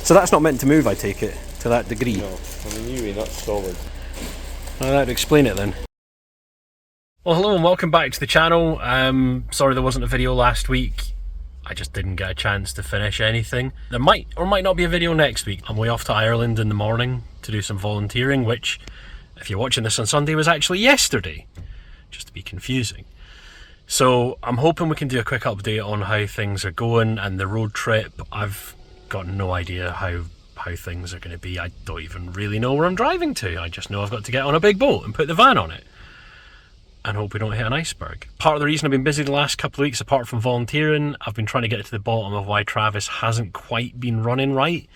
So that's not meant to move, I take it, to that degree? No, on the new way that's solid. That would explain it then. Well, hello and welcome back to the channel. Sorry there wasn't a video last week. I just didn't get a chance to finish anything. There might or might not be a video next week. I'm way off to Ireland in the morning to do some volunteering, which, if you're watching this on Sunday, was actually yesterday, just to be confusing. So I'm hoping we can do a quick update on how things are going and the road trip. I've got no idea how things are going to be. I don't even really know where I'm driving to. I just know I've got to get on a big boat and put the van on it and hope we don't hit an iceberg. Part of the reason I've been busy the last couple of weeks, apart from volunteering, I've been trying to get to the bottom of why Travis hasn't quite been running right.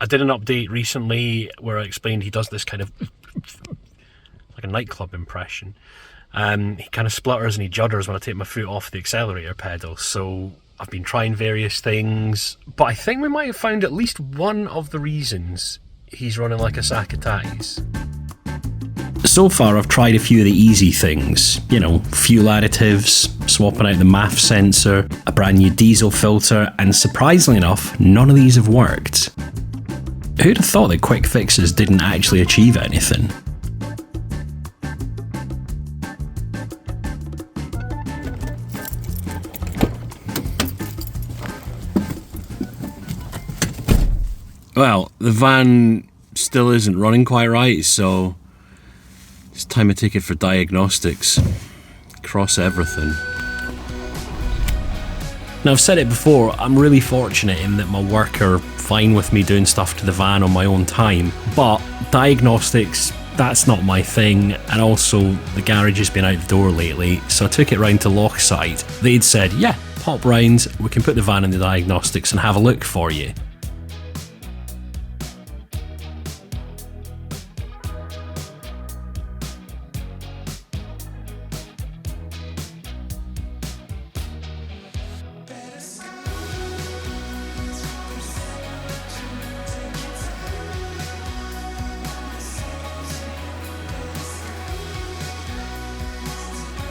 I did an update recently where I explained he does this kind of like a nightclub impression. He kind of splutters and he judders when I take my foot off the accelerator pedal. So I've been trying various things, but I think we might have found at least one of the reasons he's running like a sack of tatties. So far I've tried a few of the easy things, you know, fuel additives, swapping out the MAF sensor, a brand new diesel filter, and surprisingly enough, none of these have worked. Who'd have thought that quick fixes didn't actually achieve anything? Well, the van still isn't running quite right, so it's time to take it for diagnostics. Cross everything. Now, I've said it before, I'm really fortunate in that my work are fine with me doing stuff to the van on my own time, but diagnostics, that's not my thing, and also the garage has been out the door lately, so I took it round to Lochside. They'd said, yeah, pop round, we can put the van in the diagnostics and have a look for you.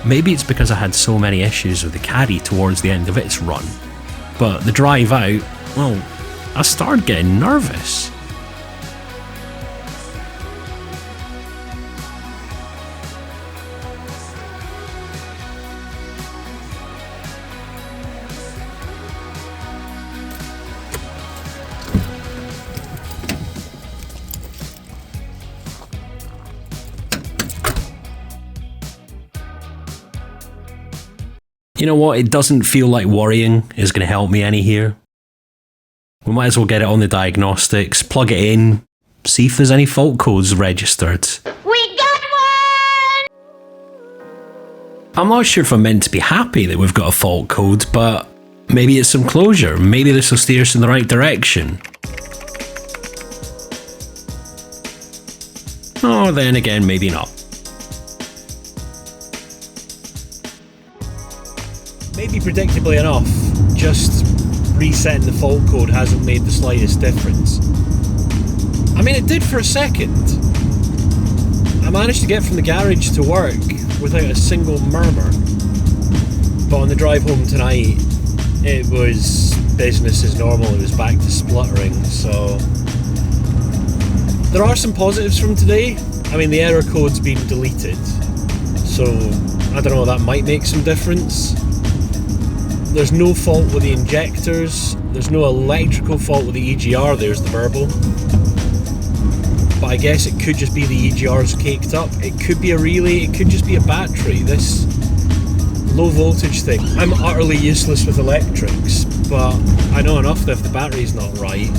Maybe it's because I had so many issues with the caddy towards the end of its run, but the drive out, well, I started getting nervous. You know what, it doesn't feel like worrying is going to help me any here. We might as well get it on the diagnostics, plug it in, see if there's any fault codes registered. We got one! I'm not sure if I'm meant to be happy that we've got a fault code, but maybe it's some closure, maybe this will steer us in the right direction. Or then again, maybe not. Maybe predictably enough, just resetting the fault code hasn't made the slightest difference. I mean, it did for a second. I managed to get from the garage to work without a single murmur. But on the drive home tonight, it was business as normal. It was back to spluttering, so... There are some positives from today. I mean, the error code's been deleted, so I don't know, that might make some difference. There's no fault with the injectors, there's no electrical fault with the EGR, there's the burble. But I guess it could just be the EGR's caked up, it could be a relay, it could just be a battery. This low voltage thing, I'm utterly useless with electrics, but I know enough that if the battery's not right,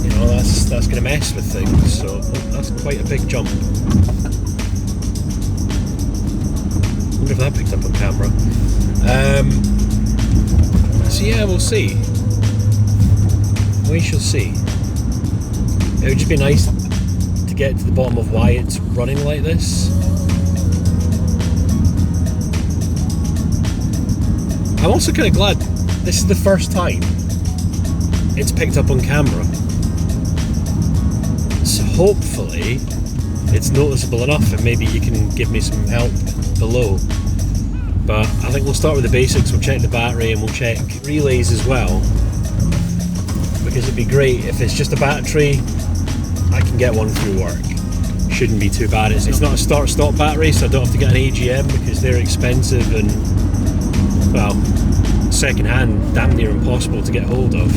you know, that's going to mess with things, so that's quite a big jump. I wonder if that picked up on camera. So yeah, we'll see. We shall see. It would just be nice to get to the bottom of why it's running like this. I'm also kind of glad this is the first time it's picked up on camera. So hopefully it's noticeable enough and maybe you can give me some help below. But I think we'll start with the basics. We'll check the battery and we'll check relays as well, because it'd be great. If it's just a battery, I can get one through work. Shouldn't be too bad. It's not a start-stop battery, so I don't have to get an AGM because they're expensive and, well, second-hand, damn near impossible to get hold of.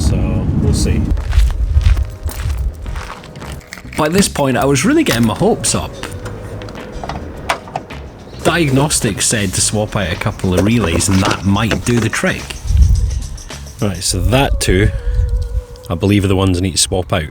So, we'll see. By this point, I was really getting my hopes up. Diagnostics said to swap out a couple of relays and that might do the trick. Right, so that two, I believe, are the ones I need to swap out.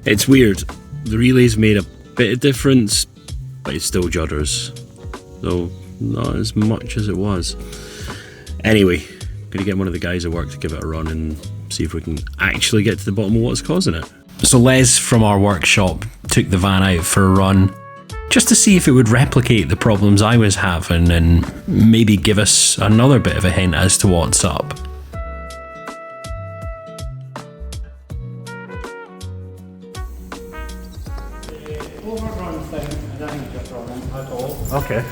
It's weird, the relays made a bit of difference, but it's still judders, though not as much as it was. Anyway, gonna get one of the guys at work to give it a run and see if we can actually get to the bottom of what's causing it. So Les from our workshop took the van out for a run, just to see if it would replicate the problems I was having and maybe give us another bit of a hint as to what's up. Overrun thing, and I think it's wrong at all. Okay.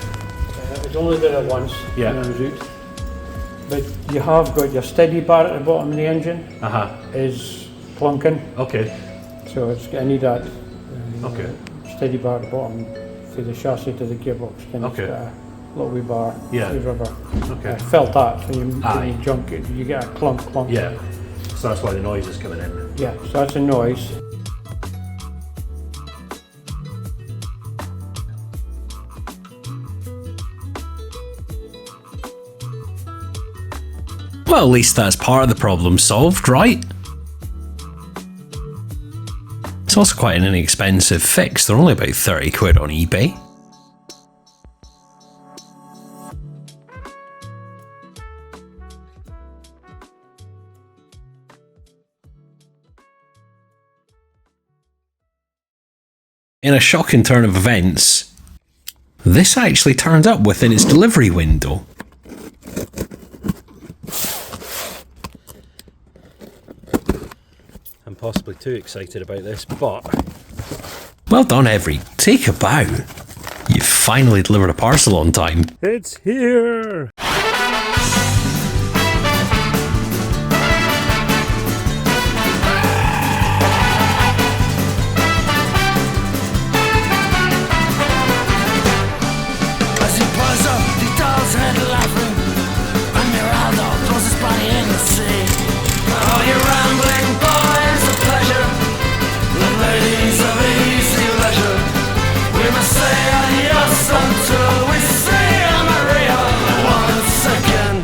It was only did it once, Yeah. and it was out. But you have got your steady bar at the bottom of the engine is plunking, Okay. so it's I need that Okay. steady bar at the bottom for the chassis to the gearbox. Kind of Okay. got a little wee bar, Yeah. wee rubber. Okay. I felt that when Aye. you junk it, you get a clunk. Yeah. So that's why the noise is coming in. Yeah, so that's a noise. Well, at least that's part of the problem solved, right? It's also quite an inexpensive fix. They're only about 30 quid on eBay. In a shocking turn of events, this actually turned up within its delivery window. I'm possibly too excited about this, but... Well done, Every. Take a bow. You've finally delivered a parcel on time. It's here! As he pulls up, the doll's head laughing, and Miraldo throws his body in the sea. Oh, you rambling boys of pleasure, the ladies of easy leisure, we must say adios until we see Maria once again.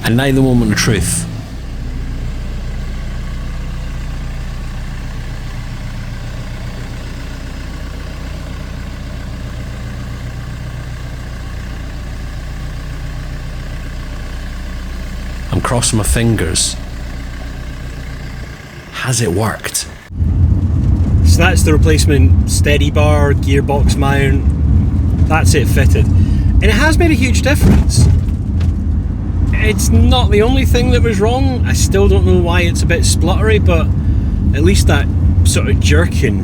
And now the moment of truth. I'm crossing my fingers. Has it worked? So that's the replacement steady bar, gearbox mount. That's it fitted. And it has made a huge difference. It's not the only thing that was wrong. I still don't know why it's a bit spluttery, but at least that sort of jerking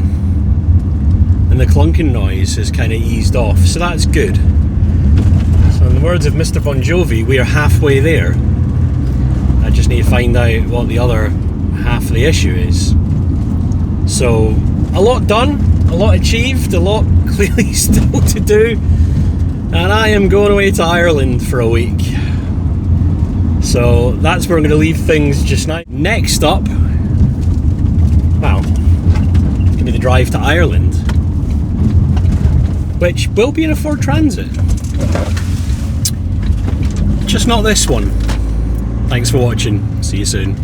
and the clunking noise has kind of eased off, so that's good. So in the words of Mr. Bon Jovi, we are halfway there. I just need to find out what the other half of the issue is. So a lot done, a lot achieved, a lot clearly still to do, and I am going away to Ireland for a week. So that's where I'm going to leave things just now. Next up, well, it's going to be the drive to Ireland, which will be in a Ford Transit. Just not this one. Thanks for watching. See you soon.